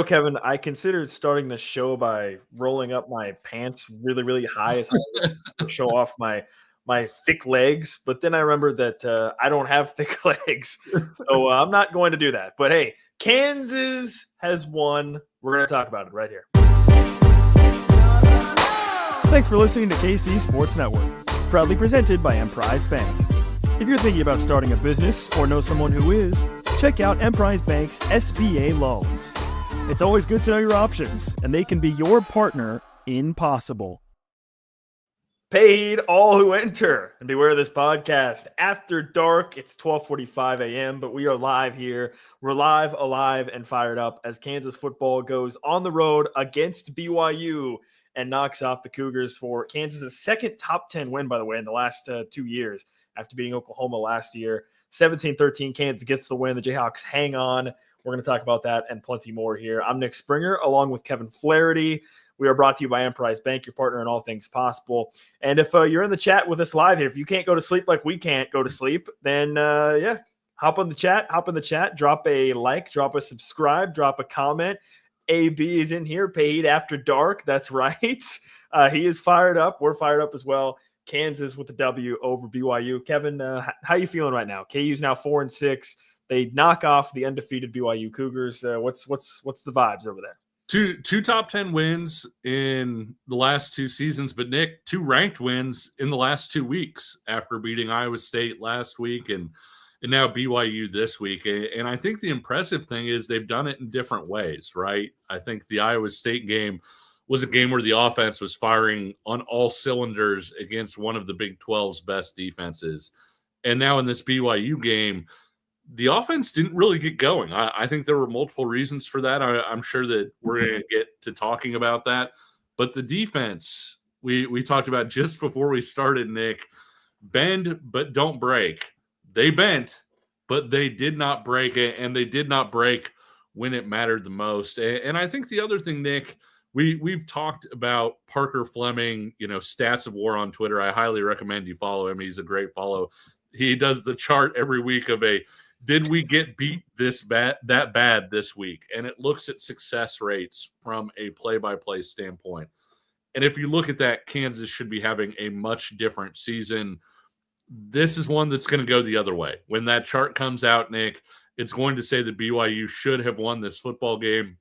Kevin, I considered starting the show by rolling up my pants really, really high as high to show off my thick legs, but then I remembered that I don't have thick legs, so I'm not going to do that. But hey, Kansas has won. We're going to talk about it right here. Thanks for listening to KC Sports Network, proudly presented by Emprise Bank. If you're thinking about starting a business or know someone who is, check out Emprise Bank's SBA loans. It's always good to know your options, and they can be your partner in possible. Paid all who enter, and beware of this podcast after dark. It's 12:45 a.m., but we are live here. We're live, alive, and fired up as Kansas football goes on the road against BYU and knocks off the Cougars for Kansas's second top 10 win, by the way, in the last 2 years after beating Oklahoma last year. 17-13, Kansas gets the win. The Jayhawks hang on. We're going to talk about that and plenty more here. I'm Nick Springer, along with Kevin Flaherty. We are brought to you by Emprise Bank, your partner in all things possible. And if you're in the chat with us live here, if you can't go to sleep like we can't go to sleep, then hop in the chat, drop a like, drop a subscribe, drop a comment. AB is in here, paid after dark. That's right. He is fired up. We're fired up as well. Kansas with the W over BYU. Kevin, how you feeling right now? KU's now 4-6. They knock off the undefeated BYU Cougars. What's the vibes over there? Two top 10 wins in the last 2 seasons, but Nick, 2 ranked wins in the last 2 weeks after beating Iowa State last week and now BYU this week. And I think the impressive thing is they've done it in different ways, right? I think the Iowa State game was a game where the offense was firing on all cylinders against one of the Big 12's best defenses. And now in this BYU game, the offense didn't really get going. I think there were multiple reasons for that. I'm sure that we're going to get to talking about that. But the defense, we talked about just before we started, Nick, bend but don't break. They bent, but they did not break it, and they did not break when it mattered the most. And I think the other thing, Nick, we've talked about Parker Fleming, Stats of War on Twitter. I highly recommend you follow him. He's a great follow. He does the chart every week of did we get beat that bad this week? And it looks at success rates from a play-by-play standpoint. And if you look at that, Kansas should be having a much different season. This is one that's going to go the other way. When that chart comes out, Nick, it's going to say that BYU should have won this football game.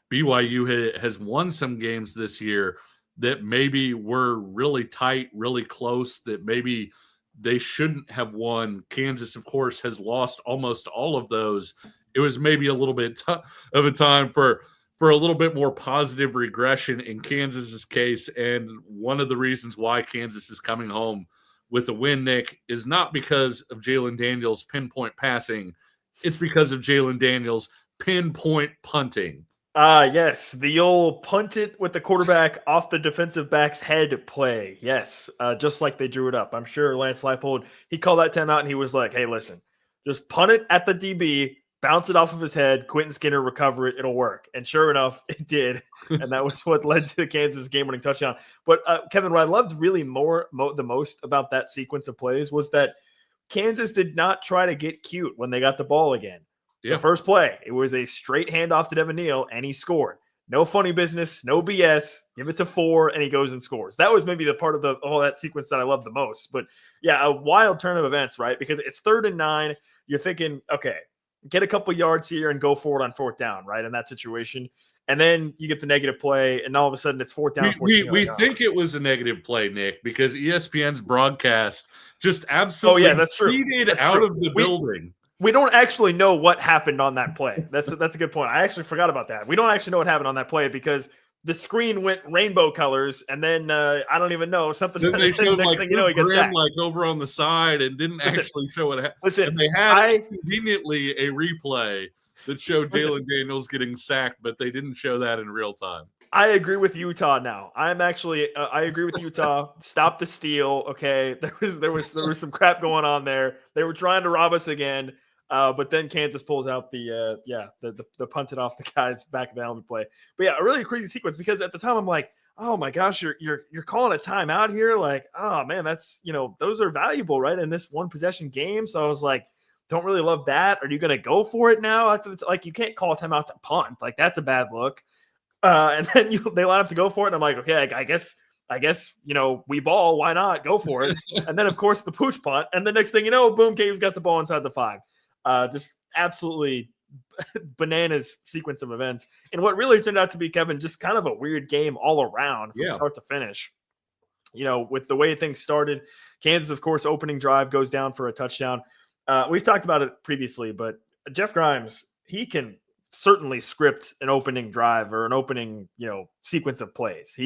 BYU has won some games this year that maybe were really tight, really close, that maybe they shouldn't have won. Kansas, of course, has lost almost all of those. It was maybe a little bit of a time for a little bit more positive regression in Kansas's case. And one of the reasons why Kansas is coming home with a win, Nick, is not because of Jalen Daniels' pinpoint passing. It's because of Jalen Daniels' pinpoint punting. Yes, the old punt it with the quarterback off the defensive back's head play. Yes, just like they drew it up. I'm sure Lance Leipold, he called that timeout and he was like, hey, listen, just punt it at the DB, bounce it off of his head, Quentin Skinner recover it, it'll work. And sure enough, it did. And that was what led to the Kansas game-winning touchdown. But Kevin, what I loved really the most about that sequence of plays was that Kansas did not try to get cute when they got the ball again. The first play, it was a straight handoff to Devin Neal, and he scored. No funny business, no BS. Give it to 4, and he goes and scores. That was maybe the part of that sequence that I loved the most. But, yeah, a wild turn of events, right? Because it's 3rd and 9. You're thinking, okay, get a couple yards here and go forward on 4th down, right, in that situation. And then you get the negative play, and all of a sudden it's 4th down. We think it was a negative play, Nick, because ESPN's broadcast just absolutely cheated out of the building. We don't actually know what happened on that play. That's a good point. I actually forgot about that. We don't actually know what happened on that play because the screen went rainbow colors, and then I don't even know something. Then they showed next thing you know, he gets sacked. Like over on the side, and didn't actually show what happened. Listen, and they had conveniently a replay that showed Jalen Daniels getting sacked, but they didn't show that in real time. I agree with Utah now. I agree with Utah. Stop the steal. Okay, there was some crap going on there. They were trying to rob us again. But then Kansas pulls out the punted off the guy's back of the helmet play. But yeah, a really crazy sequence because at the time I'm like, oh my gosh, you're calling a timeout here. Like, oh man, that's, those are valuable, right? In this one possession game. So I was like, don't really love that. Are you going to go for it now? Like, you can't call a timeout to punt. Like, that's a bad look. And then they line up to go for it. And I'm like, okay, I guess, we ball. Why not? Go for it. And then, of course, the push punt. And the next thing you know, boom, Cave's got the ball inside the 5. Just absolutely bananas sequence of events. And what really turned out to be, Kevin, just kind of a weird game all around from start to finish. With the way things started, Kansas, of course, opening drive goes down for a touchdown. We've talked about it previously, but Jeff Grimes, he can certainly script an opening drive or an opening, sequence of plays.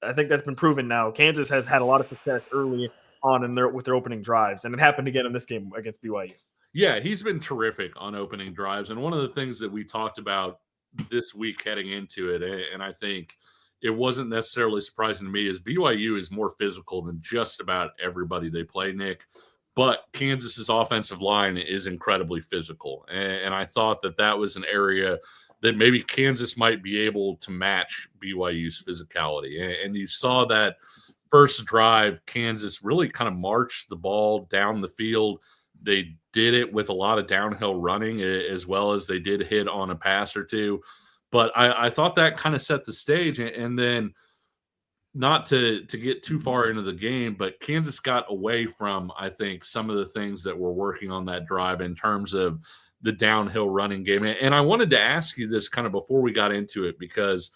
I think that's been proven now. Kansas has had a lot of success early on with their opening drives, and it happened again in this game against BYU. Yeah, he's been terrific on opening drives. And one of the things that we talked about this week heading into it, and I think it wasn't necessarily surprising to me, is BYU is more physical than just about everybody they play, Nick. But Kansas's offensive line is incredibly physical. And I thought that was an area that maybe Kansas might be able to match BYU's physicality. And you saw that first drive, Kansas really kind of marched the ball down the field. They did it with a lot of downhill running, as well as they did hit on a pass or two. But I thought that kind of set the stage. And then, not to get too far into the game, but Kansas got away from, I think, some of the things that were working on that drive in terms of the downhill running game. And I wanted to ask you this kind of before we got into it, because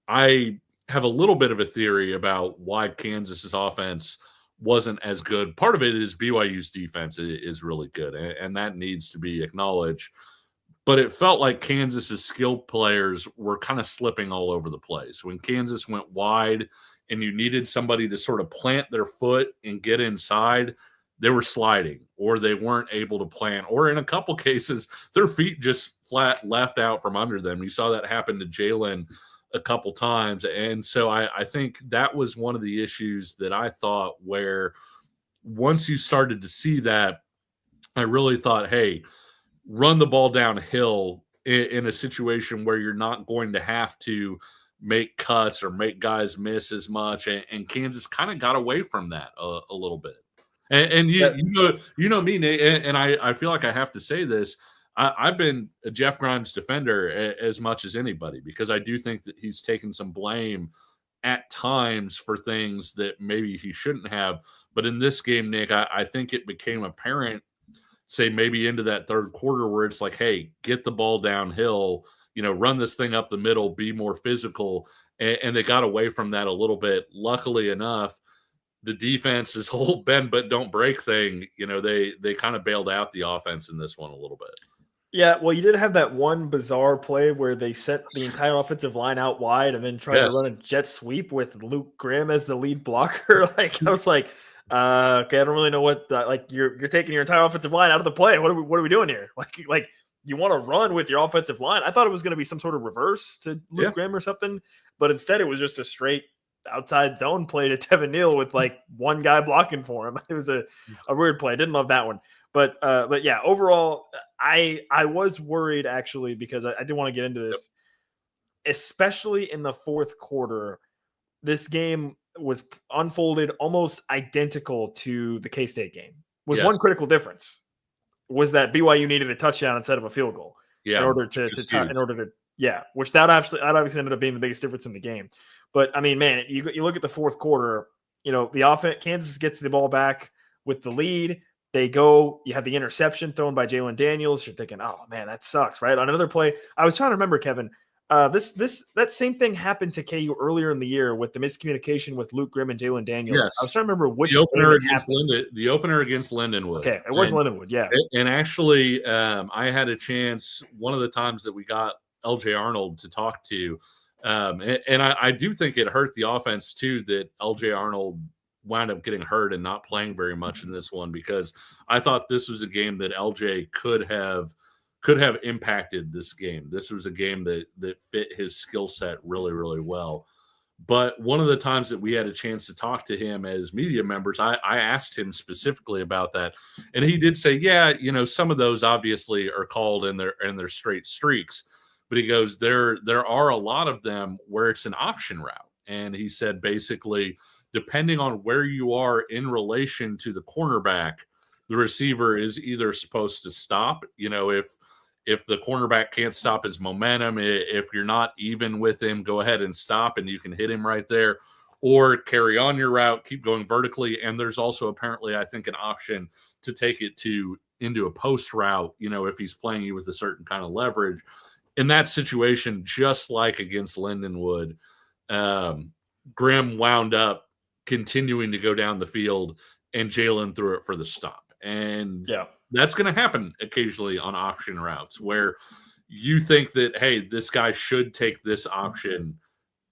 I have a little bit of a theory about why Kansas's offense wasn't as good. Part of it is BYU's defense is really good, and that needs to be acknowledged. But it felt like Kansas's skilled players were kind of slipping all over the place. When Kansas went wide and you needed somebody to sort of plant their foot and get inside, they were sliding, or they weren't able to plant, or in a couple cases, their feet just flat left out from under them. You saw that happen to Jalen a couple times. And so I think that was one of the issues that I thought, where once you started to see that, I really thought, hey, run the ball downhill in a situation where you're not going to have to make cuts or make guys miss as much. And Kansas kind of got away from that a little bit. And you know me, Nate, and I feel like I have to say this. I've been a Jeff Grimes defender as much as anybody, because I do think that he's taken some blame at times for things that maybe he shouldn't have. But in this game, Nick, I think it became apparent, say maybe into that third quarter, where it's like, hey, get the ball downhill, run this thing up the middle, be more physical. And they got away from that a little bit. Luckily enough, the defense's whole bend but don't break thing, they kind of bailed out the offense in this one a little bit. Yeah, well, you did have that one bizarre play where they sent the entire offensive line out wide and then tried to run a jet sweep with Luke Grimm as the lead blocker. Like, I was like, okay, I don't really know what you're taking your entire offensive line out of the play. What are we doing here? Like you want to run with your offensive line. I thought it was going to be some sort of reverse to Luke Grimm or something, but instead it was just a straight outside zone play to Tevin Neal with like one guy blocking for him. It was a weird play. I didn't love that one. But yeah, overall, I was worried, actually, because I did want to get into this, especially in the fourth quarter. This game was unfolded almost identical to the K-State game, with one critical difference, was that BYU needed a touchdown instead of a field goal in order to which that obviously ended up being the biggest difference in the game. But I mean, man, you look at the fourth quarter, the offense, Kansas gets the ball back with the lead. You have the interception thrown by Jalen Daniels. You're thinking, oh man, that sucks, right? On another play, I was trying to remember, Kevin, that same thing happened to KU earlier in the year with the miscommunication with Luke Grimm and Jalen Daniels. Yes. I was trying to remember which the opener against Lindenwood. Okay, it was Lindenwood, yeah. And actually, I had a chance one of the times that we got LJ Arnold to talk to, and I do think it hurt the offense too that LJ Arnold wound up getting hurt and not playing very much in this one, because I thought this was a game that LJ could have impacted this game. This was a game that fit his skill set really, really well. But one of the times that we had a chance to talk to him as media members, I asked him specifically about that. And he did say, yeah, some of those obviously are called in their straight streaks. But he goes, there are a lot of them where it's an option route. And he said, basically, depending on where you are in relation to the cornerback, the receiver is either supposed to stop, if the cornerback can't stop his momentum, if you're not even with him, go ahead and stop and you can hit him right there, or carry on your route, keep going vertically. And there's also apparently, I think, an option to take it into a post route, if he's playing you with a certain kind of leverage. In that situation, just like against Lindenwood, Grimm wound up continuing to go down the field and Jalen threw it for the stop. And that's going to happen occasionally on option routes where you think that, hey, this guy should take this option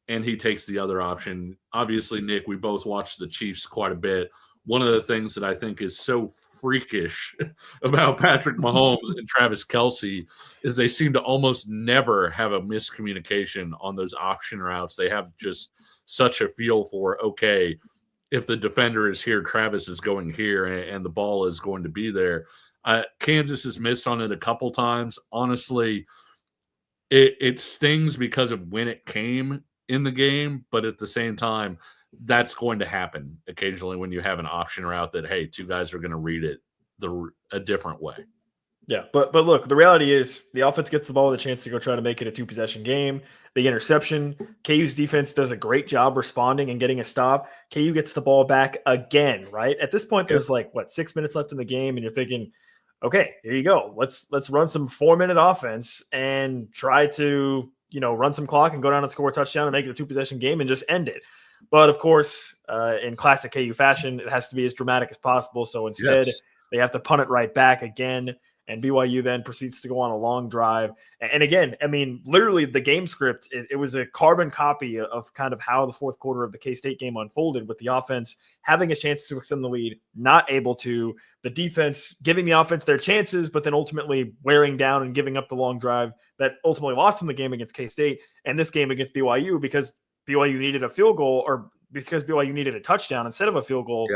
and he takes the other option. Obviously, Nick, we both watched the Chiefs quite a bit. One of the things that I think is so freakish about Patrick Mahomes and Travis Kelce is they seem to almost never have a miscommunication on those option routes. They have just such a feel for, okay, if the defender is here, Travis is going here, and the ball is going to be there. Kansas has missed on it a couple times. Honestly, it stings because of when it came in the game, but at the same time, that's going to happen occasionally when you have an option route that, hey, two guys are going to read it a different way. Yeah, but look, the reality is the offense gets the ball with a chance to go try to make it a 2-possession game. The interception, KU's defense does a great job responding and getting a stop. KU gets the ball back again, right? At this point, there's 6 minutes left in the game, and you're thinking, okay, here you go. Let's run some 4-minute offense and try to, run some clock and go down and score a touchdown and make it a 2-possession game and just end it. But of course, in classic KU fashion, it has to be as dramatic as possible. So instead, they have to punt it right back again. And BYU then proceeds to go on a long drive. And again, I mean, literally the game script, it was a carbon copy of kind of how the fourth quarter of the K-State game unfolded, with the offense having a chance to extend the lead, not able to, the defense giving the offense their chances, but then ultimately wearing down and giving up the long drive that ultimately lost them the game against K-State and this game against BYU because BYU needed a field goal, or because BYU needed a touchdown instead of a field goal.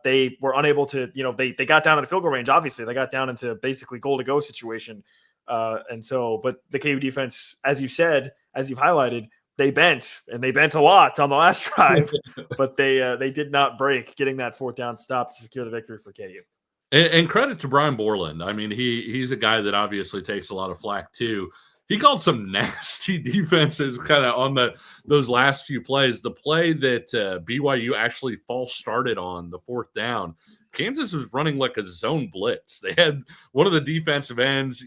They were unable to, they got down in the field goal range. Obviously, they got down into basically goal to go situation. But the KU defense, as you said, as you've highlighted, they bent a lot on the last drive, but they did not break, getting that fourth down stop to secure the victory for KU. And credit to Brian Borland. I mean, he's a guy that obviously takes a lot of flack too. He called some nasty defenses kind of on those last few plays. The play that BYU actually false started on, the fourth down, Kansas was running like a zone blitz. They had one of the defensive ends,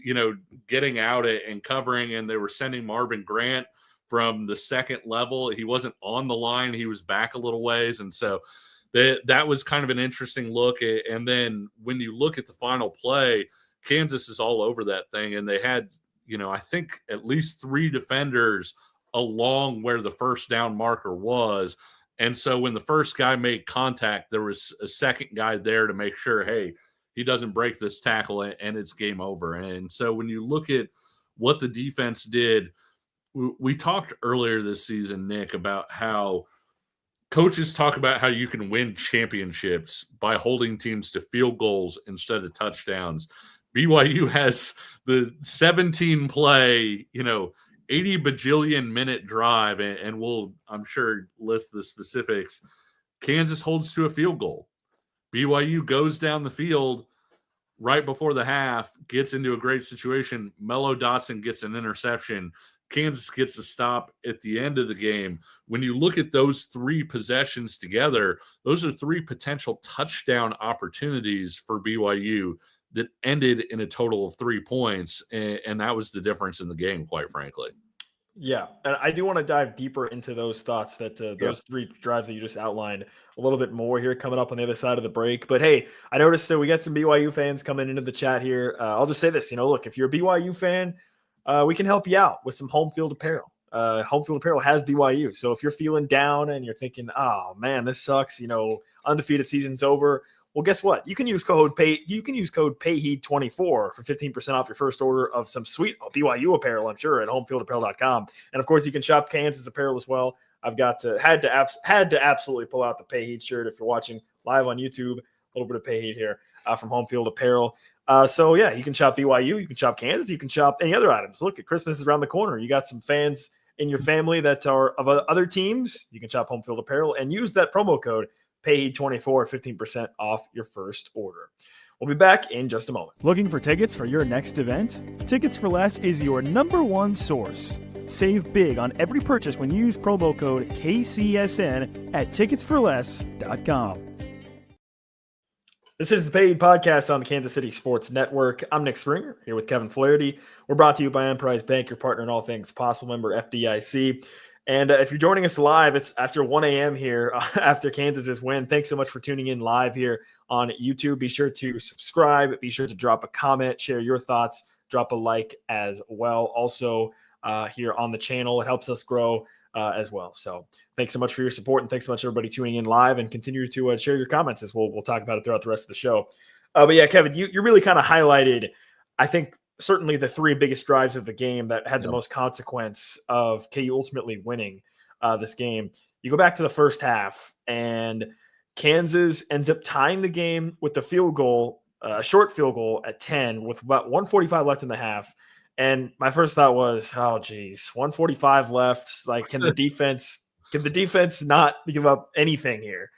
getting out and covering, and they were sending Marvin Grant from the second level. He wasn't on the line. He was back a little ways. And so that was kind of an interesting look. And then when you look at the final play, Kansas is all over that thing, and they had – I think at least 3 defenders along where the first down marker was. And so when the first guy made contact, there was a second guy there to make sure, hey, he doesn't break this tackle and it's game over. And so when you look at what the defense did, we talked earlier this season, Nick, about how coaches talk about how you can win championships by holding teams to field goals instead of touchdowns. BYU has the 17-play, 80 bajillion minute drive, and we'll, I'm sure, list the specifics. Kansas holds to a field goal. BYU goes down the field right before the half, gets into a great situation. Mello Dotson gets an interception. Kansas gets the stop at the end of the game. When you look at those 3 possessions together, those are 3 potential touchdown opportunities for BYU that ended in a total of 3 points, and that was the difference in the game, quite frankly. Yeah, and I do want to dive deeper into those thoughts that those 3 drives that you just outlined a little bit more here coming up on the other side of the break. But hey, I noticed we got some BYU fans coming into the chat here. I'll just say this, look, if you're a BYU fan, we can help you out with some home field apparel. Home field apparel has BYU. So if you're feeling down and you're thinking, oh man, this sucks, undefeated season's over. Well, guess what? You can use code PAYHEAD24 for 15% off your first order of some sweet BYU apparel, I'm sure, at homefieldapparel.com. And of course, you can shop Kansas apparel as well. I've had to absolutely pull out the Pay Heat shirt if you're watching live on YouTube. A little bit of Pay Heat here from Home Field Apparel. So yeah, you can shop BYU, you can shop Kansas, you can shop any other items. Look, at Christmas is around the corner. You got some fans in your family that are of other teams. You can shop Home Field Apparel and use that promo code PAYHEAD24, 15% off your first order. We'll be back in just a moment. Looking for tickets for your next event? Tickets for Less is your #1 source. Save big on every purchase when you use promo code KCSN at ticketsforless.com. This is the Paid Podcast on the Kansas City Sports Network. I'm Nick Springer, here with Kevin Flaherty. We're brought to you by Emprise Bank, your partner in all things possible, member FDIC. And if you're joining us live, it's after 1 a.m. here after Kansas's win. Thanks so much for tuning in live here on YouTube. Be sure to subscribe. Be sure to drop a comment, share your thoughts, drop a like as well. Also here on the channel, it helps us grow as well. So thanks so much for your support, and thanks so much everybody tuning in live, and continue to share your comments as we'll talk about it throughout the rest of the show. But yeah, Kevin, you really kind of highlighted, I think, certainly the three biggest drives of the game that had the most consequence of KU ultimately winning this game. You go back to the first half, and Kansas ends up tying the game with the field goal, a short field goal at 10 with about 1:45 left in the half. And my first thought was, oh, geez, 1:45 left. Like, can the defense not give up anything here?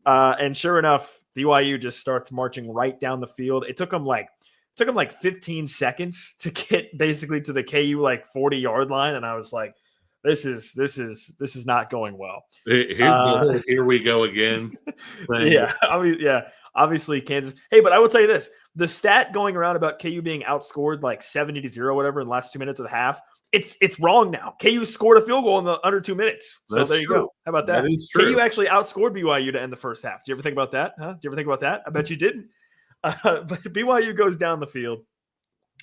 And sure enough, BYU just starts marching right down the field. It took them like 15 seconds to get basically to the KU 40-yard line, and I was like, this is not going well. Here we go again. Obviously Kansas. Hey, but I will tell you this: the stat going around about KU being outscored 70-0, whatever, in the last 2 minutes of the half, it's wrong now. KU scored a field goal in the under 2 minutes. So there you go. How about that? That is true. KU actually outscored BYU to end the first half. Did you ever think about that? Did you ever think about that? I bet you didn't. But BYU goes down the field.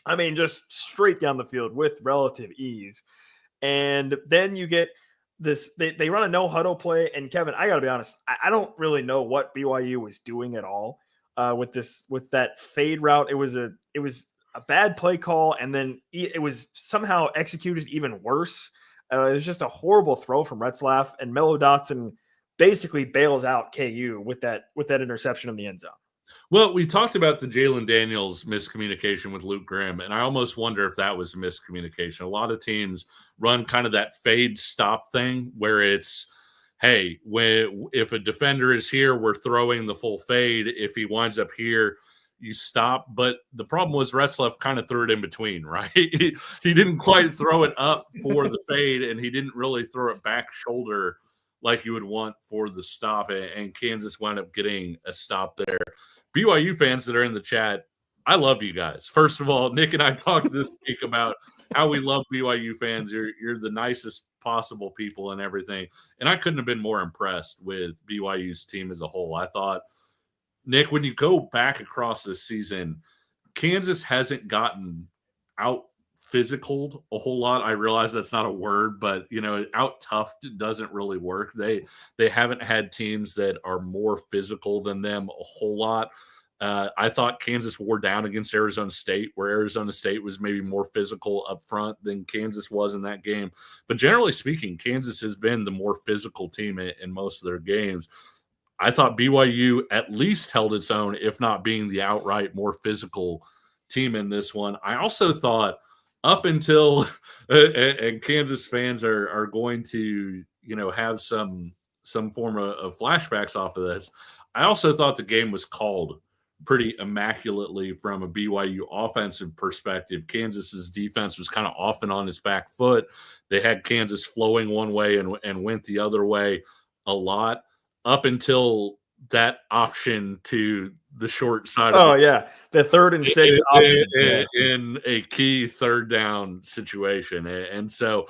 I mean, just straight down the field with relative ease. And then you get this, they run a no huddle play. And Kevin, I got to be honest, I don't really know what BYU was doing at all with that fade route. It was a bad play call. And then it was somehow executed even worse. It was just a horrible throw from Retzlaff, and Mello Dotson basically bails out KU with that interception in the end zone. Well, we talked about the Jalen Daniels miscommunication with Luke Grimm, and I almost wonder if that was a miscommunication. A lot of teams run kind of that fade stop thing where it's, hey, if a defender is here, we're throwing the full fade. If he winds up here, you stop. But the problem was Retzlaff kind of threw it in between, right? He didn't quite throw it up for the fade, and he didn't really throw it back shoulder like you would want for the stop, and Kansas wound up getting a stop there. BYU fans that are in the chat, I love you guys. First of all, Nick and I talked this week about how we love BYU fans. You're the nicest possible people and everything. And I couldn't have been more impressed with BYU's team as a whole. I thought, Nick, when you go back across this season, Kansas hasn't gotten out physicaled a whole lot. I realize that's not a word, but out toughed doesn't really work. They haven't had teams that are more physical than them a whole lot. I thought Kansas wore down against Arizona State, where Arizona State was maybe more physical up front than Kansas was in that game. But generally speaking, Kansas has been the more physical team in most of their games. I thought BYU at least held its own, if not being the outright more physical team in this one. I also thought, up until and Kansas fans are going to have some form of flashbacks off of this, I also thought the game was called pretty immaculately from a BYU offensive perspective. Kansas's defense was kind of off and on its back foot. They had Kansas flowing one way and went the other way a lot up until that option to the short side. The 3rd and 6 option in a key third down situation. And so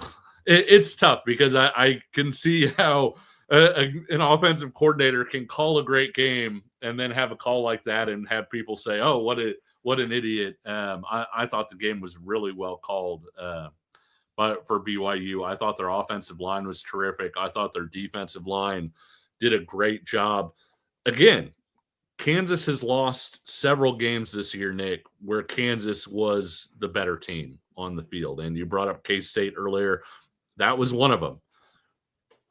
it's tough because I can see how an offensive coordinator can call a great game and then have a call like that and have people say, oh, what an idiot. I thought the game was really well called for BYU. I thought their offensive line was terrific. I thought their defensive line did a great job. Again, Kansas has lost several games this year, Nick, where Kansas was the better team on the field. And you brought up K-State earlier. That was one of them.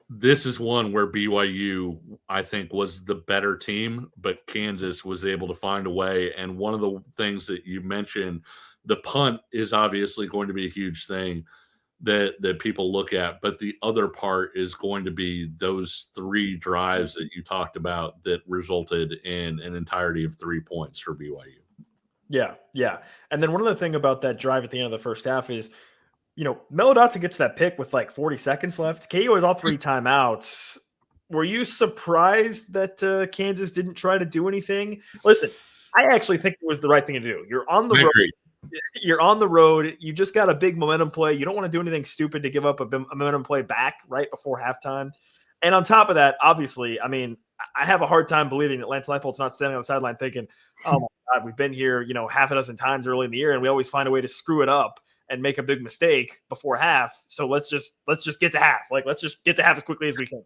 This is one where BYU, I think, was the better team, but Kansas was able to find a way. And one of the things that you mentioned, the punt is obviously going to be a huge thing that people look at, but the other part is going to be those 3 drives that you talked about that resulted in an entirety of 3 points for BYU. Yeah, yeah. And then one other thing about that drive at the end of the first half is, Melo Dotson gets that pick with like 40 seconds left. KU has all 3 timeouts. Were you surprised that Kansas didn't try to do anything? Listen, I actually think it was the right thing to do. You're on the I road. agree. You're on the road. You just got a big momentum play. You don't want to do anything stupid to give up a momentum play back right before halftime. And on top of that, obviously, I mean, I have a hard time believing that Lance Leipold's not standing on the sideline thinking, "Oh my God, we've been here, half a dozen times early in the year, and we always find a way to screw it up and make a big mistake before half. So let's just get to half. Like, let's just get to half as quickly as we can."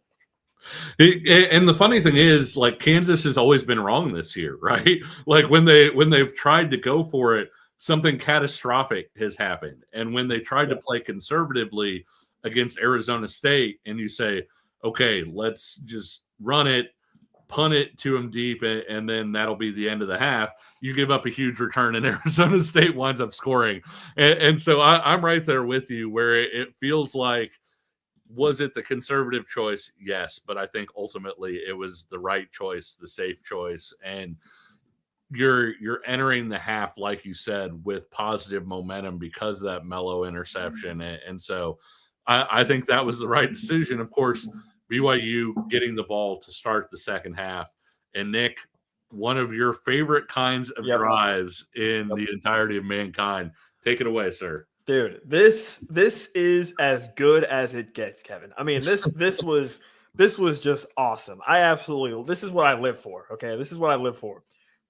And the funny thing is, like, Kansas has always been wrong this year, right? Like when they've tried to go for it, something catastrophic has happened. And when they tried to play conservatively against Arizona State, and you say, okay, let's just run it, punt it to them deep, and then that'll be the end of the half, you give up a huge return, and Arizona State winds up scoring. And so I'm right there with you, where it feels like, was it the conservative choice? Yes, but I think ultimately it was the right choice, the safe choice. And you're entering the half, like you said, with positive momentum because of that Melo interception. And so I think that was the right decision. Of course, BYU getting the ball to start the second half. And Nick, one of your favorite kinds of drives in the entirety of mankind. Take it away, sir. Dude, this is as good as it gets, Kevin. I mean, this was just awesome. This is what I live for. Okay, this is what I live for.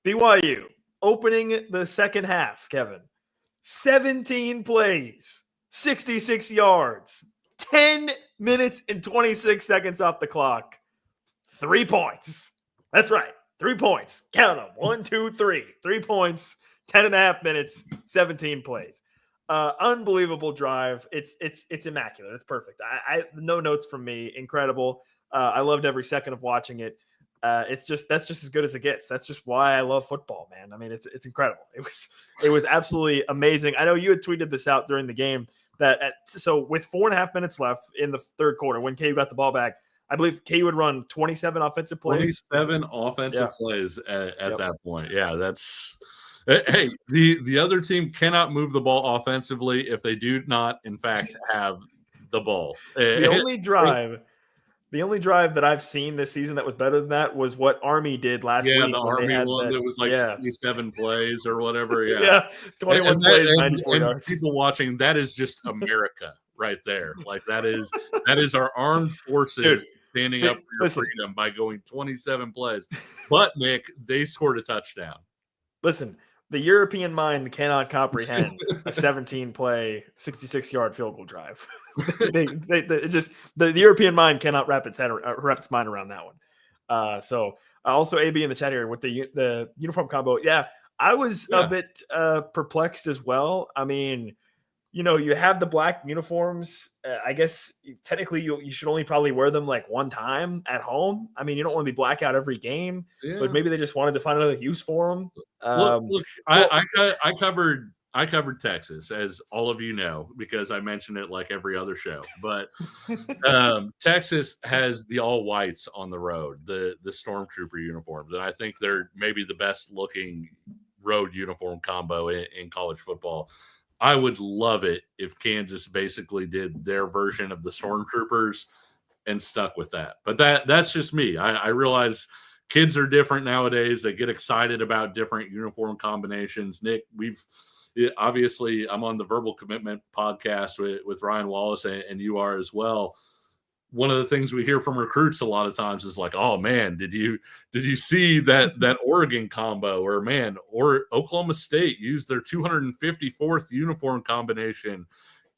BYU opening the second half, Kevin. 17 plays, 66 yards, 10 minutes and 26 seconds off the clock. 3 points. That's right. 3 points. Count them. 1, 2, 3. 3 points, 10 and a half minutes, 17 plays. Unbelievable drive. It's immaculate. It's perfect. I no notes from me. Incredible. I loved every second of watching it. That's just as good as it gets. That's just why I love football, man. I mean, it's incredible. It was absolutely amazing. I know you had tweeted this out during the game so with 4.5 minutes left in the third quarter, when KU got the ball back, I believe KU would run 27 offensive plays. 27 offensive plays at that point. Yeah, that's. Hey, the other team cannot move the ball offensively if they do not, in fact, have the ball. The only drive that I've seen this season that was better than that was what Army did last week. Yeah, the Army one that was like 27 plays or whatever. Yeah, yeah, 21 plays, 94 yards. People watching, that is just America right there. Like that is our armed forces standing up for your freedom by going 27 plays. But Nick, they scored a touchdown. Listen. The European mind cannot comprehend a 17-play, 66-yard field goal drive. The European mind cannot wrap its mind around that one. So also AB in the chat here with the uniform combo. Yeah, I was a bit perplexed as well. I mean, you have the black uniforms. I guess technically you should only probably wear them like one time at home. I mean, you don't want to be blackout every game, but maybe they just wanted to find another use for them. Look, I covered Texas, as all of you know, because I mention it like every other show. But Texas has the all whites on the road, the stormtrooper uniforms, and I think they're maybe the best looking road uniform combo in college football. I would love it if Kansas basically did their version of the Stormtroopers and stuck with that. But that's just me. I realize kids are different nowadays. They get excited about different uniform combinations. Nick, obviously I'm on the Verbal Commitment podcast with Ryan Wallace, and you are as well. One of the things we hear from recruits a lot of times is like, oh man, did you see that Oregon combo, or man, or Oklahoma State used their 254th uniform combination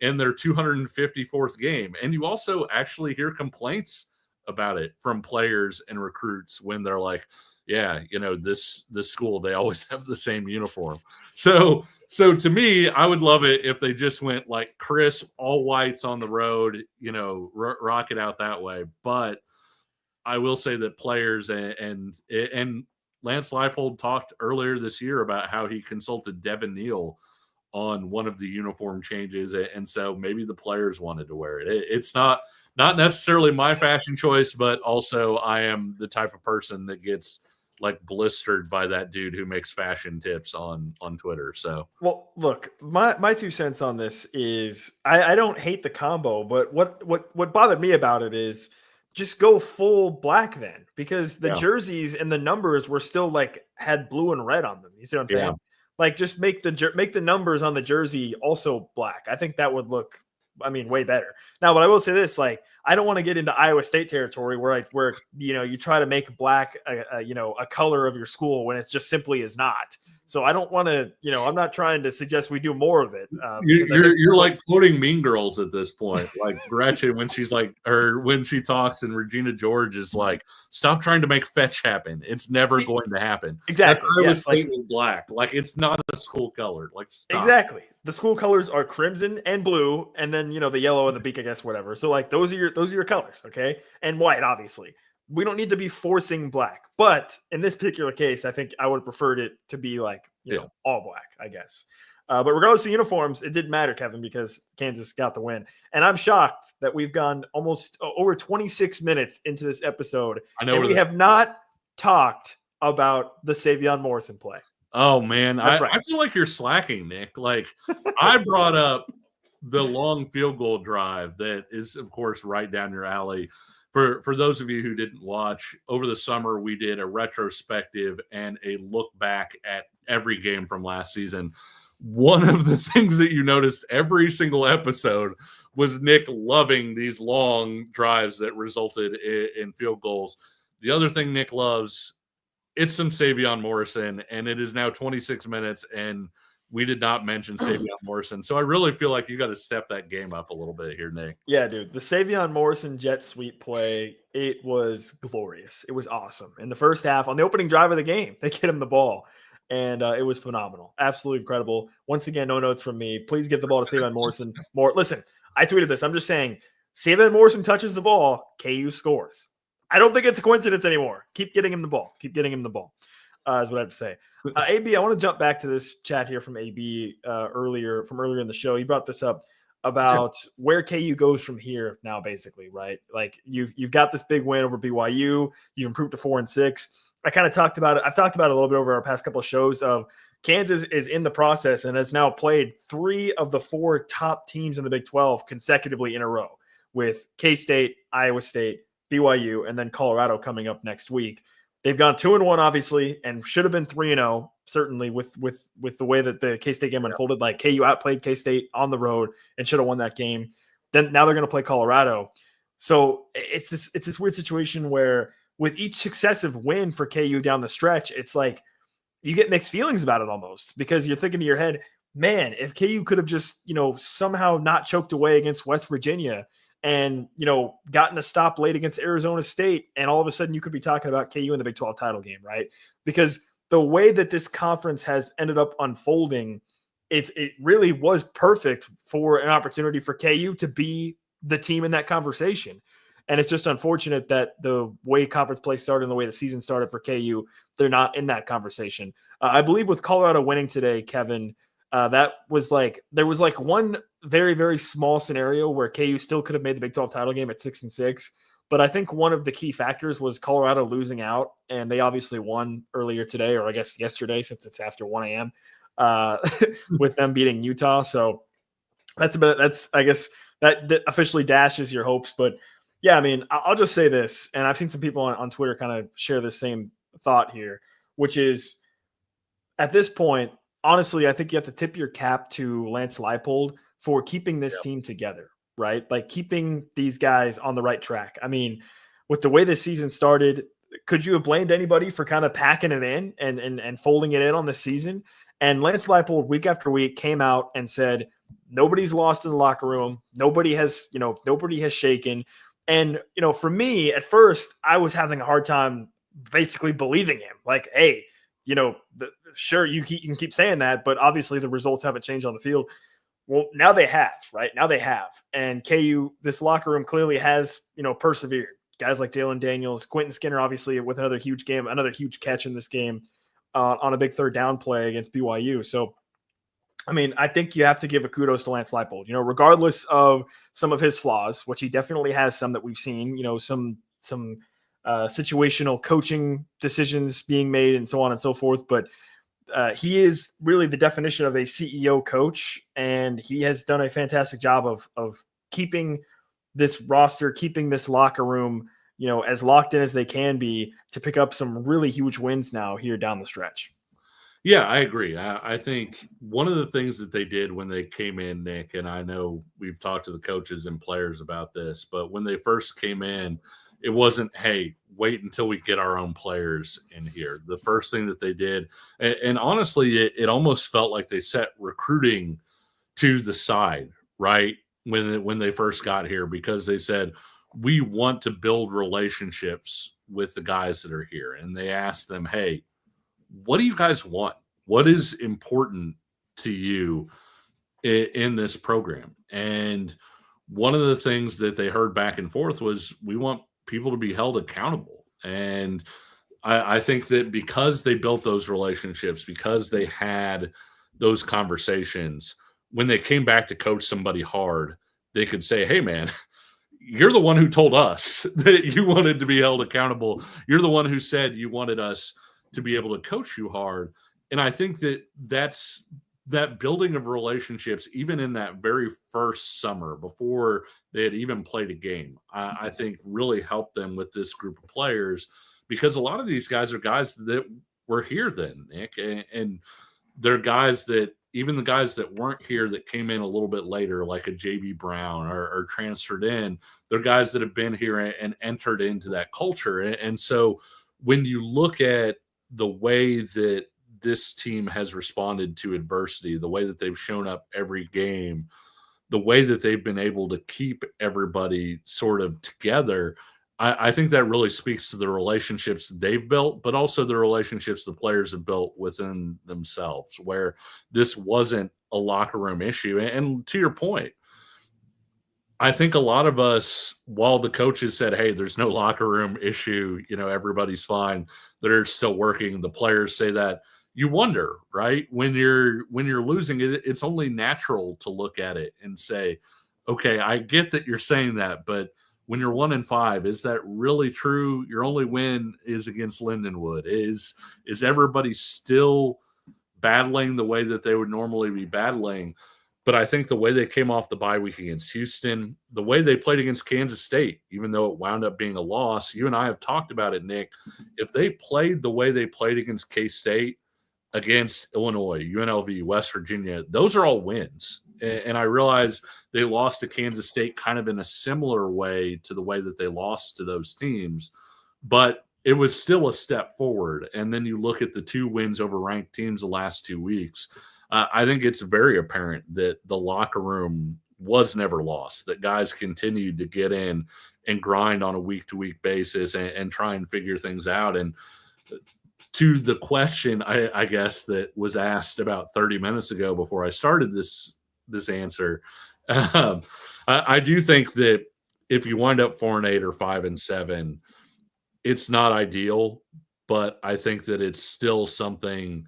in their 254th game? And you also actually hear complaints about it from players and recruits when they're like, yeah, this school, they always have the same uniform. So to me, I would love it if they just went like crisp, all whites on the road, rock it out that way. But I will say that players and Lance Leipold talked earlier this year about how he consulted Devin Neal on one of the uniform changes. And so maybe the players wanted to wear it. It's not necessarily my fashion choice, but also I am the type of person that gets like blistered by that dude who makes fashion tips on Twitter. So, well, look, my 2 cents on this is I don't hate the combo, but what bothered me about it is just go full black then, because the yeah, jerseys and the numbers were still like had blue and red on them. You see what I'm yeah, saying? Like just make the numbers on the jersey also black. I think that would look, I mean, way better. Now, but I will say this, like, I don't want to get into Iowa State territory where you try to make black a color of your school when it just simply is not. So I don't want to, I'm not trying to suggest we do more of it. you're like quoting Mean Girls at this point, like Gretchen when she's like, or when she talks, and Regina George is like, "Stop trying to make fetch happen. It's never going to happen." Exactly. That's Iowa State in black. Like it's not a school color. Like stop. Exactly. The school colors are crimson and blue, and then the yellow and the beak, I guess, whatever. So like those are your colors, okay, and white, obviously. We don't need to be forcing black, but in this particular case, I think I would have preferred it to be like all black, I guess. But regardless of uniforms, it didn't matter, Kevin, because Kansas got the win. And I'm shocked that we've gone almost over 26 minutes into this episode, and we have not talked about the Savion Morrison play. Oh man, I feel like you're slacking, Nick. Like I brought up the long field goal drive that is, of course, right down your alley. For those of you who didn't watch, over the summer, we did a retrospective and a look back at every game from last season. One of the things that you noticed every single episode was Nick loving these long drives that resulted in field goals. The other thing Nick loves, it's some Savion Morrison, and it is now 26 minutes, and we did not mention Savion Morrison. So I really feel like you got to step that game up a little bit here, Nick. Yeah, dude. The Savion Morrison jet sweep play, it was glorious. It was awesome. In the first half, on the opening drive of the game, they get him the ball, and it was phenomenal. Absolutely incredible. Once again, no notes from me. Please give the ball to Savion Morrison. Listen, I tweeted this. I'm just saying, Savion Morrison touches the ball, KU scores. I don't think it's a coincidence anymore. Keep getting him the ball. Keep getting him the ball. Is what I have to say. AB, I want to jump back to this chat here from AB earlier in the show. He brought this up about where KU goes from here now, basically, right? Like you've got this big win over BYU. You've improved to 4-6. I kind of talked about it. I've talked about it a little bit over our past couple of shows of Kansas is in the process and has now played 3 of the 4 top teams in the Big 12 consecutively in a row, with K-State, Iowa State, BYU, and then Colorado coming up next week. They've gone 2-1, obviously, and should have been 3-0, certainly with the way that the K-State game unfolded. Like KU outplayed K-State on the road and should have won that game. Then now they're going to play Colorado. So it's this weird situation where with each successive win for KU down the stretch, it's like you get mixed feelings about it almost, because you're thinking to your head, man, if KU could have just somehow not choked away against West Virginia and, gotten a stop late against Arizona State, and all of a sudden you could be talking about KU in the Big 12 title game, right? Because the way that this conference has ended up unfolding, it really was perfect for an opportunity for KU to be the team in that conversation. And it's just unfortunate that the way conference play started and the way the season started for KU, they're not in that conversation. I believe with Colorado winning today, Kevin, there was one very, very small scenario where KU still could have made the Big 12 title game at 6-6. But I think one of the key factors was Colorado losing out, and they obviously won earlier today, or I guess yesterday, since it's after 1 a.m. With them beating Utah. So I guess that officially dashes your hopes. But yeah, I mean, I'll just say this, and I've seen some people on Twitter kind of share the same thought here, which is at this point, honestly, I think you have to tip your cap to Lance Leipold for keeping this team together, right? Like keeping these guys on the right track. I mean, with the way this season started, could you have blamed anybody for kind of packing it in and folding it in on this season? And Lance Leipold, week after week, came out and said, nobody's lost in the locker room. Nobody has shaken. And, for me, at first, I was having a hard time basically believing him. Like, hey, sure, you can keep saying that, but obviously the results haven't changed on the field. Well, now they have, right? Now they have. And KU, this locker room clearly has, persevered. Guys like Jalen Daniels, Quentin Skinner, obviously with another huge game, another huge catch in this game on a big third down play against BYU. So, I mean, I think you have to give a kudos to Lance Leipold, regardless of some of his flaws, which he definitely has some that we've seen, some situational coaching decisions being made and so on and so forth. But he is really the definition of a CEO coach, and he has done a fantastic job of keeping this roster, keeping this locker room, as locked in as they can be to pick up some really huge wins now here down the stretch. Yeah, I agree. I think one of the things that they did when they came in, Nick, and I know we've talked to the coaches and players about this, but when they first came in, it wasn't, hey, wait until we get our own players in here. The first thing that they did, and honestly, it almost felt like they set recruiting to the side, right, when they first got here, because they said, we want to build relationships with the guys that are here. And they asked them, hey, what do you guys want? What is important to you in this program? And one of the things that they heard back and forth was, we want people to be held accountable. And I think that because they built those relationships, because they had those conversations, when they came back to coach somebody hard, they could say, hey, man, you're the one who told us that you wanted to be held accountable. You're the one who said you wanted us to be able to coach you hard. And I think that's that building of relationships, even in that very first summer before they had even played a game, I think really helped them with this group of players, because a lot of these guys are guys that were here then, Nick, and they're guys that, even the guys that weren't here that came in a little bit later, like a JB Brown or transferred in, they're guys that have been here and entered into that culture. And so when you look at the way that this team has responded to adversity, the way that they've shown up every game, the way that they've been able to keep everybody sort of together, I think that really speaks to the relationships they've built, but also the relationships the players have built within themselves, where this wasn't a locker room issue. And to your point, I think a lot of us, while the coaches said, hey, there's no locker room issue, everybody's fine, they're still working, the players say that, you wonder, right? When you're losing, it's only natural to look at it and say, okay, I get that you're saying that, but when you're 1-5, is that really true? Your only win is against Lindenwood. Is everybody still battling the way that they would normally be battling? But I think the way they came off the bye week against Houston, the way they played against Kansas State, even though it wound up being a loss, you and I have talked about it, Nick. If they played the way they played against K-State, against Illinois, UNLV, West Virginia, those are all wins. And I realize they lost to Kansas State kind of in a similar way to the way that they lost to those teams, but it was still a step forward. And then you look at the 2 wins over ranked teams the last 2 weeks. I think it's very apparent that the locker room was never lost, that guys continued to get in and grind on a week-to-week basis and try and figure things out. And to the question, I guess, that was asked about 30 minutes ago before I started this answer, I do think that if you wind up 4-8 or 5-7, it's not ideal, but I think that it's still something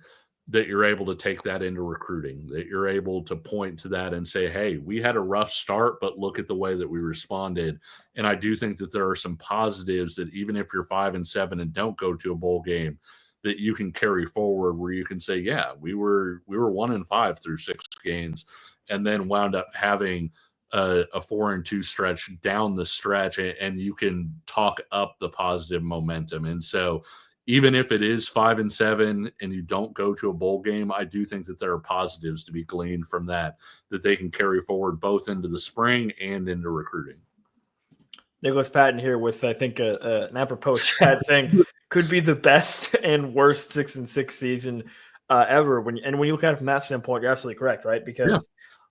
that you're able to take that into recruiting, that you're able to point to that and say, hey, we had a rough start, but look at the way that we responded. And I do think that there are some positives that even if you're 5-7 and don't go to a bowl game, that you can carry forward, where you can say, yeah, we were 1-5 through 6 games, and then wound up having a 4-2 stretch down the stretch, and you can talk up the positive momentum. And so even if it is 5-7 and you don't go to a bowl game, I do think that there are positives to be gleaned from that they can carry forward both into the spring and into recruiting. Nicholas Patton here with, I think, an apropos chat saying could be the best and worst 6-6 season ever. When you look at it from that standpoint, you're absolutely correct, right? Because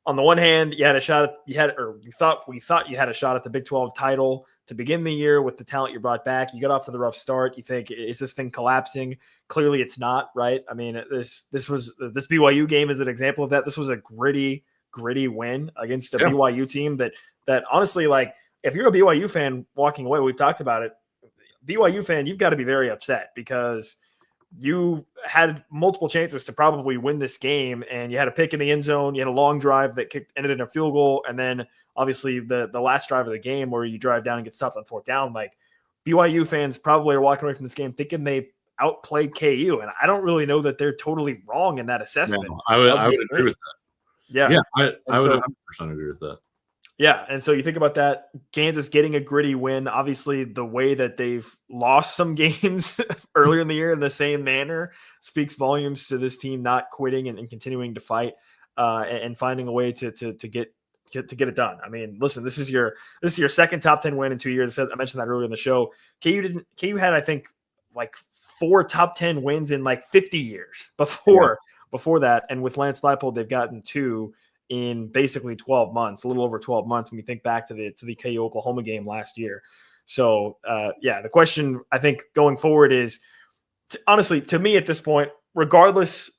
on the one hand, you thought you had a shot at the Big 12 title to begin the year with the talent you brought back. You got off to the rough start. You think, is this thing collapsing? Clearly, it's not, right? I mean, this BYU game is an example of that. This was a gritty win against a BYU team that honestly, like, if you're a BYU fan walking away, we've talked about it, BYU fan, you've got to be very upset because you had multiple chances to probably win this game, and you had a pick in the end zone. You had a long drive that ended in a field goal, and then obviously the last drive of the game where you drive down and get stopped on 4th down. Like, BYU fans probably are walking away from this game thinking they outplayed KU, and I don't really know that they're totally wrong in that assessment. No, I would agree with that. Yeah, I would 100% agree with that. Yeah, and so you think about that, Kansas getting a gritty win. Obviously, the way that they've lost some games earlier in the year in the same manner speaks volumes to this team not quitting and continuing to fight and finding a way to get it done. I mean, listen, this is your second top 10 win in 2 years. I mentioned that earlier in the show. KU had, I think, like 4 top 10 wins in like 50 years before that, and with Lance Leipold, they've gotten 2 in basically 12 months, a little over 12 months when we think back to the KU Oklahoma game last year. So, the question I think going forward is, honestly, to me at this point, regardless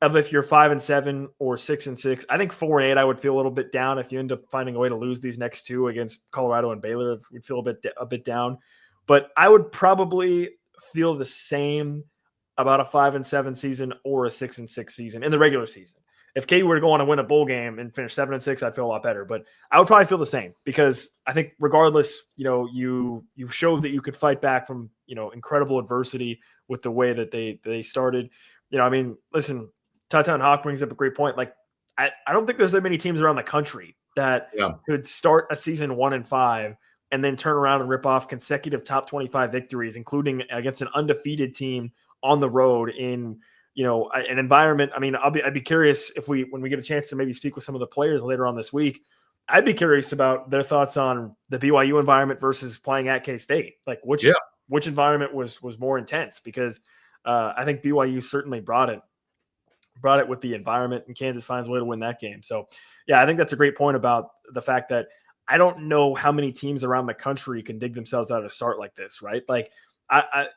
of if you're 5-7 or 6-6, I think 4-8, I would feel a little bit down if you end up finding a way to lose these next 2 against Colorado and Baylor. We'd feel a bit down, but I would probably feel the same about a 5-7 season or a 6-6 season in the regular season. If KU were to go on and win a bowl game and finish 7-6, I'd feel a lot better. But I would probably feel the same because I think regardless, you showed that you could fight back from, incredible adversity with the way that they started. I mean, listen, Tata and Hawk brings up a great point. Like, I don't think there's that many teams around the country that could start a season 1-5 and then turn around and rip off consecutive top 25 victories, including against an undefeated team on the road in – an environment. I mean, I'd be curious when we get a chance to maybe speak with some of the players later on this week, I'd be curious about their thoughts on the BYU environment versus playing at K-State. Like which environment was more intense, because I think BYU certainly brought it with the environment, and Kansas finds a way to win that game. So I think that's a great point about the fact that I don't know how many teams around the country can dig themselves out of a start like this, right? Like,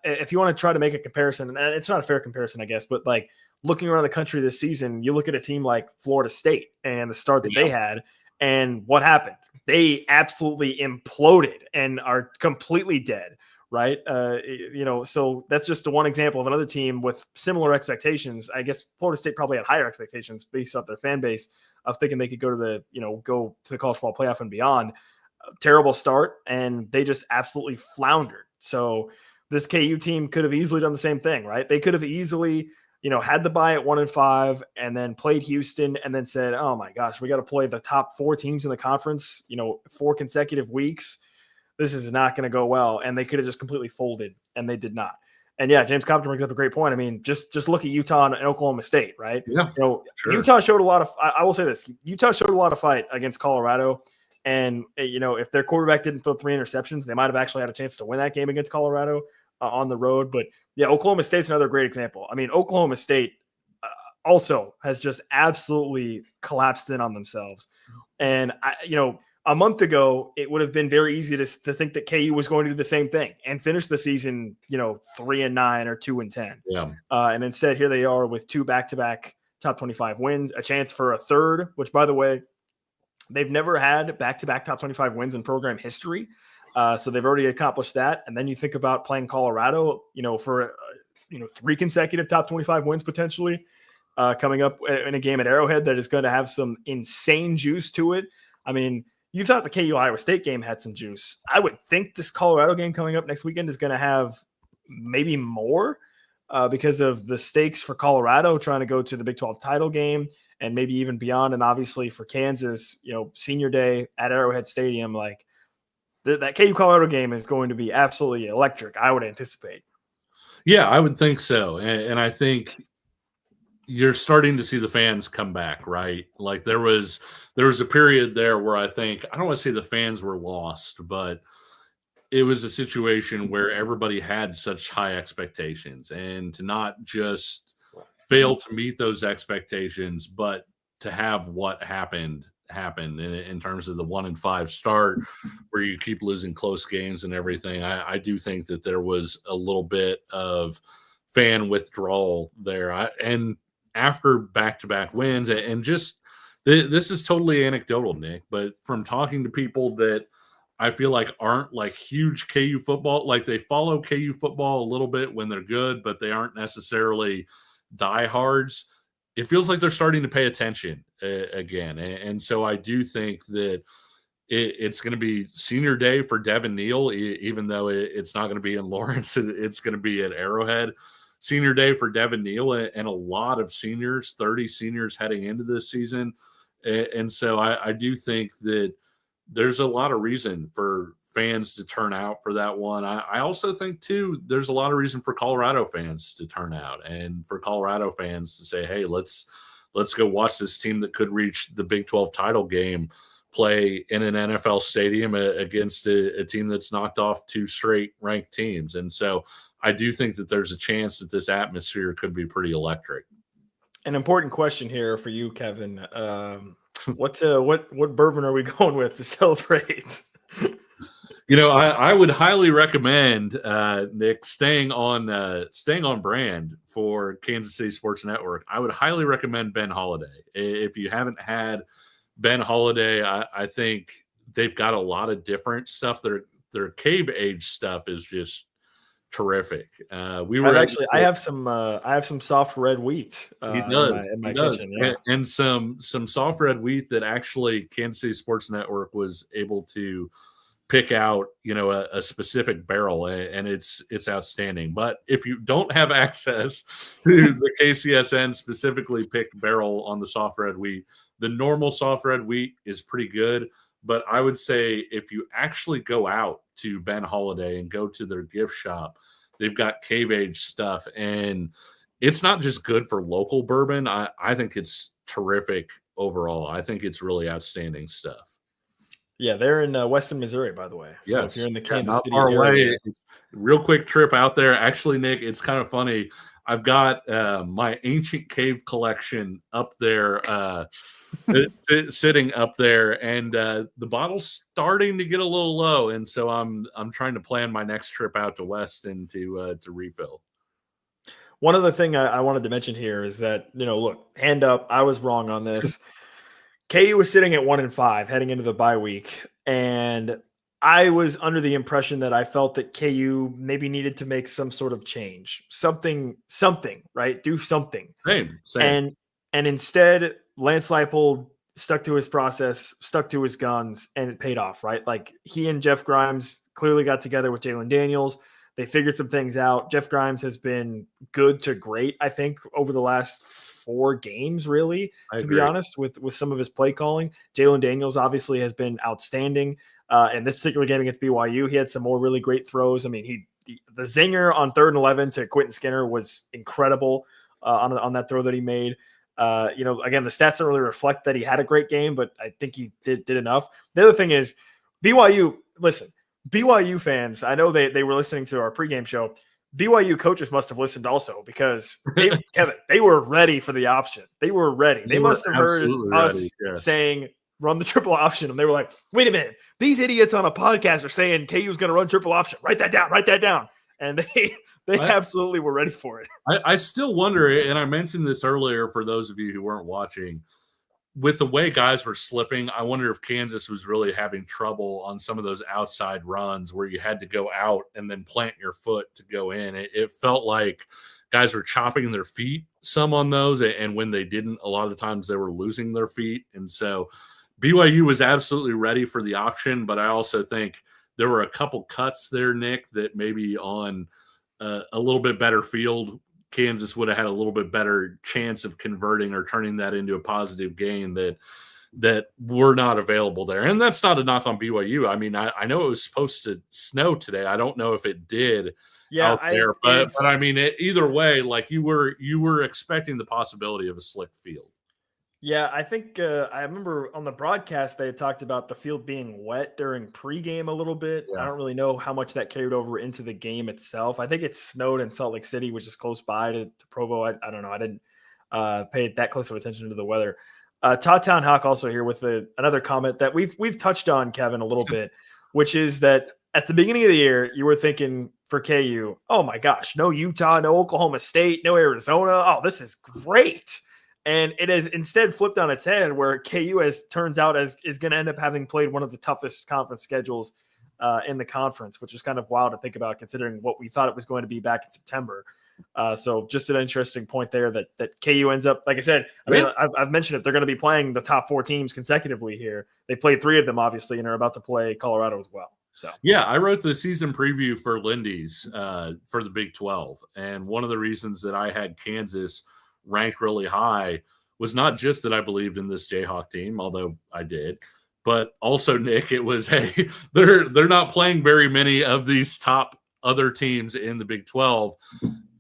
if you want to try to make a comparison, and it's not a fair comparison, I guess, but like looking around the country this season, you look at a team like Florida State and the start that they had, and what happened? They absolutely imploded and are completely dead, right? So that's just one example of another team with similar expectations. I guess Florida State probably had higher expectations based off their fan base of thinking they could go to the college football playoff and beyond. Terrible start, and they just absolutely floundered. So this KU team could have easily done the same thing, right? They could have easily, had the bye at 1-5 and then played Houston and then said, oh my gosh, we got to play the top 4 teams in the conference, 4 consecutive weeks. This is not going to go well. And they could have just completely folded, and they did not. And James Compton brings up a great point. I mean, just look at Utah and Oklahoma State, right? Yeah, sure. Utah showed a lot of, I will say this, Utah showed a lot of fight against Colorado. And, if their quarterback didn't throw 3 interceptions, they might have actually had a chance to win that game against Colorado on the road. But, Oklahoma State's another great example. I mean, Oklahoma State also has just absolutely collapsed in on themselves. And, a month ago, it would have been very easy to think that KU was going to do the same thing and finish the season, 3-9 or 2-10. Yeah. And instead, here they are with 2 back-to-back top 25 wins, a chance for a third, which, by the way, they've never had back-to-back top 25 wins in program history. So they've already accomplished that. And then you think about playing Colorado, for, 3 consecutive top 25 wins potentially coming up in a game at Arrowhead that is going to have some insane juice to it. I mean, you thought the KU Iowa State game had some juice. I would think this Colorado game coming up next weekend is going to have maybe more because of the stakes for Colorado trying to go to the Big 12 title game and maybe even beyond. And obviously for Kansas, senior day at Arrowhead Stadium, like that KU Colorado game is going to be absolutely electric, I would anticipate. Yeah, I would think so. And I think you're starting to see the fans come back, right? Like there was a period there where I don't want to say the fans were lost, but it was a situation where everybody had such high expectations, and to not just fail to meet those expectations, but to have what happened in terms of the 1-5 start where you keep losing close games and everything. I do think that there was a little bit of fan withdrawal there. And after back-to-back wins, and just this is totally anecdotal, Nick, but from talking to people that I feel like aren't like huge KU football, like they follow KU football a little bit when they're good, but they aren't necessarily diehards, it feels like they're starting to pay attention again. And so I do think that It's going to be senior day for Devin Neal, even though it's not going to be in Lawrence. It's going to be at Arrowhead. Senior day for Devin Neal and a lot of seniors, 30 seniors heading into this season. And so I do think that there's a lot of reason for fans to turn out for that one. I also think, too, there's a lot of reason for Colorado fans to turn out and for Colorado fans to say, hey, let's go watch this team that could reach the Big 12 title game play in an NFL stadium against a team that's knocked off 2 straight ranked teams. And so I do think that there's a chance that this atmosphere could be pretty electric. An important question here for you, Kevin. What bourbon are we going with to celebrate? I would highly recommend Nick staying on brand for Kansas City Sports Network. I would highly recommend Ben Holiday. If you haven't had Ben Holiday, I think they've got a lot of different stuff. Their cave age stuff is just terrific. I have some soft red wheat. In my kitchen, yeah. and some soft red wheat that actually Kansas City Sports Network was able to pick out, a specific barrel, and it's outstanding. But if you don't have access to the KCSN specifically picked barrel on the soft red wheat, the normal soft red wheat is pretty good. But I would say if you actually go out to Ben Holiday and go to their gift shop, they've got cave age stuff, and it's not just good for local bourbon. I think it's terrific overall. I think it's really outstanding stuff. Yeah, they're in Weston, Missouri, by the way. So if you're in the Kansas City area, real quick trip out there. Actually, Nick, it's kind of funny. I've got my ancient cave collection up there, sitting up there, and the bottle's starting to get a little low, and so I'm trying to plan my next trip out to Weston to refill. One other thing I wanted to mention here is that, look, hand up, I was wrong on this. KU was sitting at 1-5 heading into the bye week, and I was under the impression that I felt that KU maybe needed to make some sort of change, something, right? Do something. Same. And instead, Lance Leipold stuck to his process, stuck to his guns, and it paid off, right? Like, he and Jeff Grimes clearly got together with Jalen Daniels. They figured some things out. Jeff Grimes has been good to great, I think, over the last 4 games, really, to be honest, with some of his play calling. Jalen Daniels obviously has been outstanding. In this particular game against BYU, he had some more really great throws. I mean, the zinger on 3rd and 11 to Quentin Skinner was incredible on that throw that he made. Again, the stats don't really reflect that he had a great game, but I think he did enough. The other thing is BYU, listen, BYU fans, I know they were listening to our pregame show. BYU coaches must have listened also because Kevin, they were ready for the option. They were ready. They must have heard us saying run the triple option, and they were like, "Wait a minute, these idiots on a podcast are saying KU's going to run triple option. Write that down." And they absolutely were ready for it. I still wonder, and I mentioned this earlier for those of you who weren't watching. With the way guys were slipping, I wonder if Kansas was really having trouble on some of those outside runs where you had to go out and then plant your foot to go in. It felt like guys were chopping their feet some on those, and when they didn't, a lot of the times they were losing their feet. And so BYU was absolutely ready for the option, but I also think there were a couple cuts there, Nick, that maybe on a little bit better field, Kansas would have had a little bit better chance of converting or turning that into a positive gain that were not available there. And that's not a knock on BYU. I mean, I know it was supposed to snow today. I don't know if it did out there, but I mean, either way, like you were expecting the possibility of a slick field. Yeah, I think I remember on the broadcast they had talked about the field being wet during pregame a little bit. Yeah. I don't really know how much that carried over into the game itself. I think it snowed in Salt Lake City, which is close by to Provo. I don't know. I didn't pay that close of attention to the weather. Todd Town Hawk also here with another comment that we've touched on, Kevin, a little bit, which is that at the beginning of the year, you were thinking for KU, oh my gosh, no Utah, no Oklahoma State, no Arizona. Oh, this is great. And it has instead flipped on its head where KU turns out is going to end up having played one of the toughest conference schedules in the conference, which is kind of wild to think about considering what we thought it was going to be back in September. So just an interesting point there that KU ends up, like I said, I've mentioned it. They're going to be playing the top 4 teams consecutively here. They played 3 of them, obviously, and are about to play Colorado as well. So yeah, I wrote the season preview for Lindy's for the Big 12. And one of the reasons that I had Kansas ranked really high was not just that I believed in this Jayhawk team, although I did, but also, Nick, it was, hey, they're not playing very many of these top other teams in the Big 12.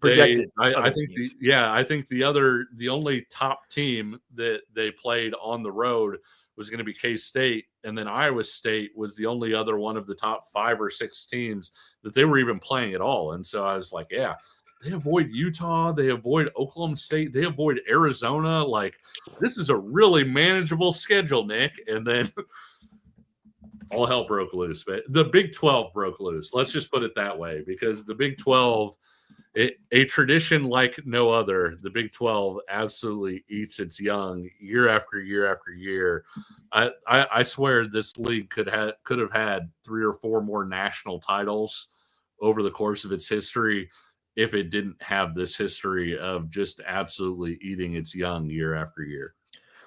Projected. I think the only top team that they played on the road was going to be K-State, and then Iowa State was the only other one of the top 5 or 6 teams that they were even playing at all. And so I was like, yeah, they avoid Utah, they avoid Oklahoma State, they avoid Arizona. Like, this is a really manageable schedule, Nick. And then all hell broke loose. But the Big 12 broke loose. Let's just put it that way, because the Big 12, a tradition like no other, the Big 12 absolutely eats its young year after year after year. I swear this league could have had 3 or 4 more national titles over the course of its history if it didn't have this history of just absolutely eating its young year after year.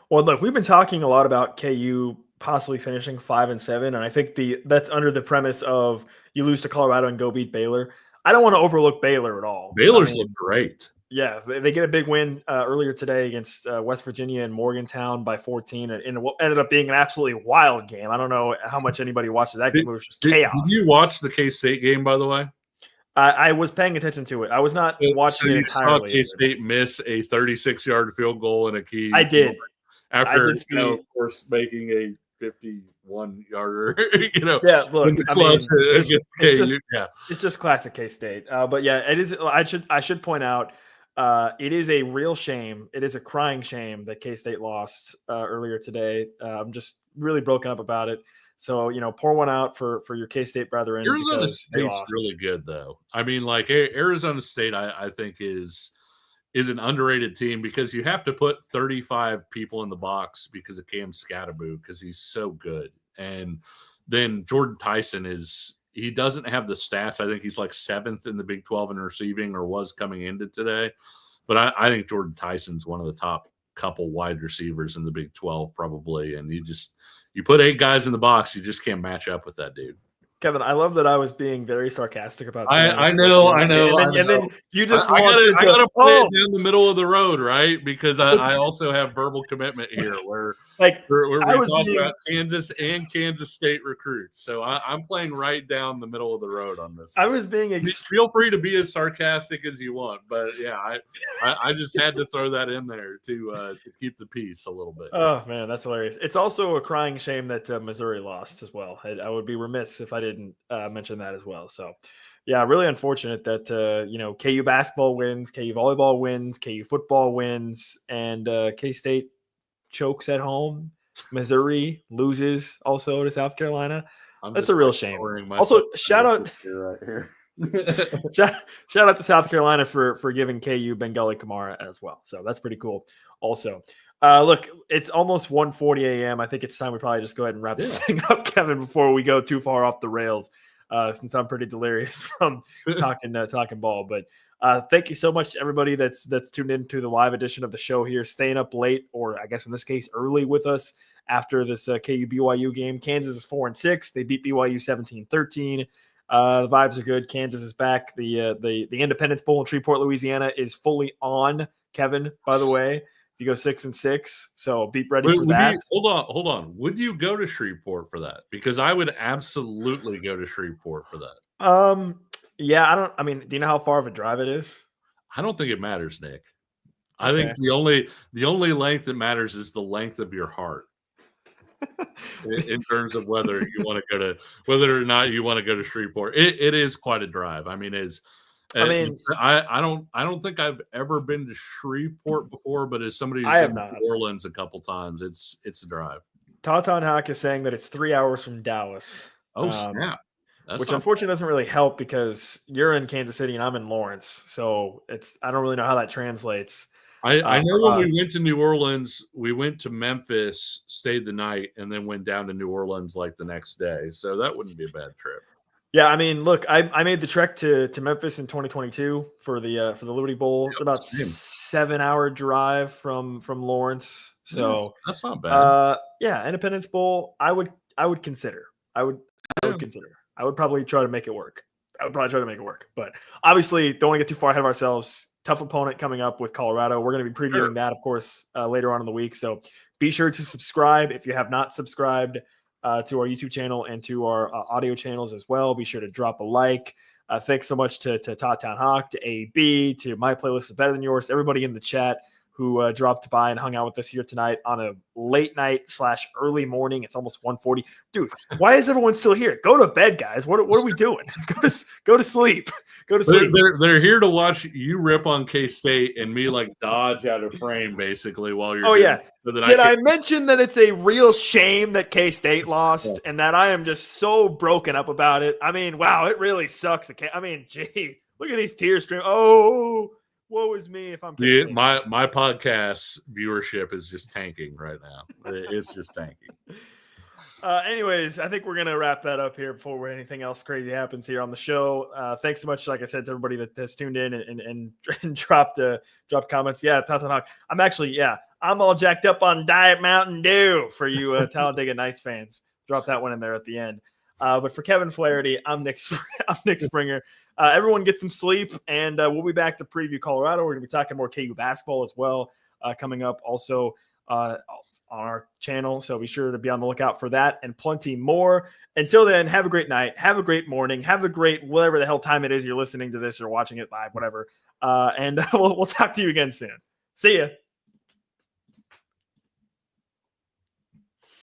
Well, look, we've been talking a lot about KU possibly finishing 5-7, and I think that's under the premise of you lose to Colorado and go beat Baylor. I don't want to overlook Baylor at all. Baylor's looked great. Yeah, they get a big win earlier today against West Virginia and Morgantown by 14, and what ended up being an absolutely wild game. I don't know how much anybody watched that game. It was just chaos. Did you watch the K-State game, by the way? I was paying attention to it. I was not watching it entirely. Saw K-State miss a 36-yard field goal in a key. I did. After, of course, making a 51-yarder, Yeah, look, it's just classic K-State. But yeah, it is. I should point out, it is a real shame. It is a crying shame that K-State lost earlier today. I'm just really broken up about it. So, pour one out for your K-State brethren. Arizona State's really good, though. I mean, like, Arizona State, I think is an underrated team, because you have to put 35 people in the box because of Cam Scatterbo, because he's so good. And then Jordan Tyson he doesn't have the stats. I think he's like 7th in the Big 12 in receiving, or was coming into today. But I think Jordan Tyson's one of the top couple wide receivers in the Big 12 probably. And you put 8 guys in the box, you just can't match up with that dude. Kevin, I love that I was being very sarcastic about. I know. And then you just I gotta put it down the middle of the road, right? Because I also have verbal commitment here, where we're talking about Kansas and Kansas State recruits. So I'm playing right down the middle of the road on this. I was being feel free to be as sarcastic as you want, but yeah, I just had to throw that in there to keep the peace a little bit. Oh man, that's hilarious. It's also a crying shame that Missouri lost as well. I would be remiss if I didn't mention that as well. So yeah, really unfortunate that KU basketball wins, KU volleyball wins, KU football wins, and K-State chokes at home. Missouri loses also to South Carolina. That's a real shame. Also, shout out right here. shout out to South Carolina for giving KU Bengali Kamara as well. So that's pretty cool. Also, look, it's almost 1:40 a.m. I think it's time we probably just go ahead and wrap this thing up, Kevin, before we go too far off the rails, since I'm pretty delirious from talking ball. But thank you so much to everybody that's tuned into the live edition of the show here, staying up late, or I guess in this case early, with us after this KU BYU game. Kansas is 4-6. They beat BYU 17-13. The vibes are good. Kansas is back. The Independence Bowl in Shreveport, Louisiana is fully on, Kevin, by the way. You go 6-6, so be ready for that. Hold on. Would you go to Shreveport for that? Because I would absolutely go to Shreveport for that. Yeah, do you know how far of a drive it is? I don't think it matters, Nick. I think the only length that matters is the length of your heart. In terms of whether or not you want to go to Shreveport. It is quite a drive. I mean, I don't think I've ever been to Shreveport before, but as somebody who's been to New Orleans a couple times, it's a drive. Tautan Hack is saying that it's 3 hours from Dallas. Oh, snap. Which unfortunately doesn't really help, because you're in Kansas City and I'm in Lawrence. So I don't really know how that translates. I know for when us. we went to New Orleans, we went to Memphis, stayed the night, and then went down to New Orleans like the next day. So that wouldn't be a bad trip. Yeah, I mean, look, I made the trek to Memphis in 2022 for the Liberty Bowl. It's about same. 7-hour drive from Lawrence. So that's not bad. yeah, Independence Bowl, I would consider. I would consider. I would probably try to make it work. But obviously, don't want to get too far ahead of ourselves. Tough opponent coming up with Colorado. We're going to be previewing that, of course, later on in the week. So be sure to subscribe if you have not subscribed to our YouTube channel and to our audio channels as well. Be sure to drop a like. Thanks so much to Todd Town Hawk, to AB, to My Playlist is Better Than Yours, everybody in the chat who dropped by and hung out with us here tonight on a late night / early morning. It's almost 1:40. Dude, why is everyone still here? Go to bed, guys. What are we doing? Go to sleep. Go to sleep. They're here to watch you rip on K-State and me like dodge out of frame basically while you're. Oh yeah. So Did I mention that it's a real shame that K-State lost and that I am just so broken up about it? I mean, wow, it really sucks. I mean, gee, look at these tears streaming. Oh, woe is me if I'm K-State. My podcast viewership is just tanking right now. It's just tanking. Anyways, I think we're going to wrap that up here before anything else crazy happens here on the show. Thanks so much, like I said, to everybody that has tuned in and dropped comments. Yeah, Todd Town Hawk. I'm all jacked up on Diet Mountain Dew for you Talladega Nights fans. Drop that one in there at the end. But for Kevin Flaherty, I'm Nick Springer. Everyone get some sleep, and we'll be back to preview Colorado. We're going to be talking more KU basketball as well coming up also on our channel. So be sure to be on the lookout for that and plenty more. Until then, have a great night. Have a great morning. Have a great whatever the hell time it is you're listening to this or watching it live, whatever. And we'll talk to you again soon. See ya.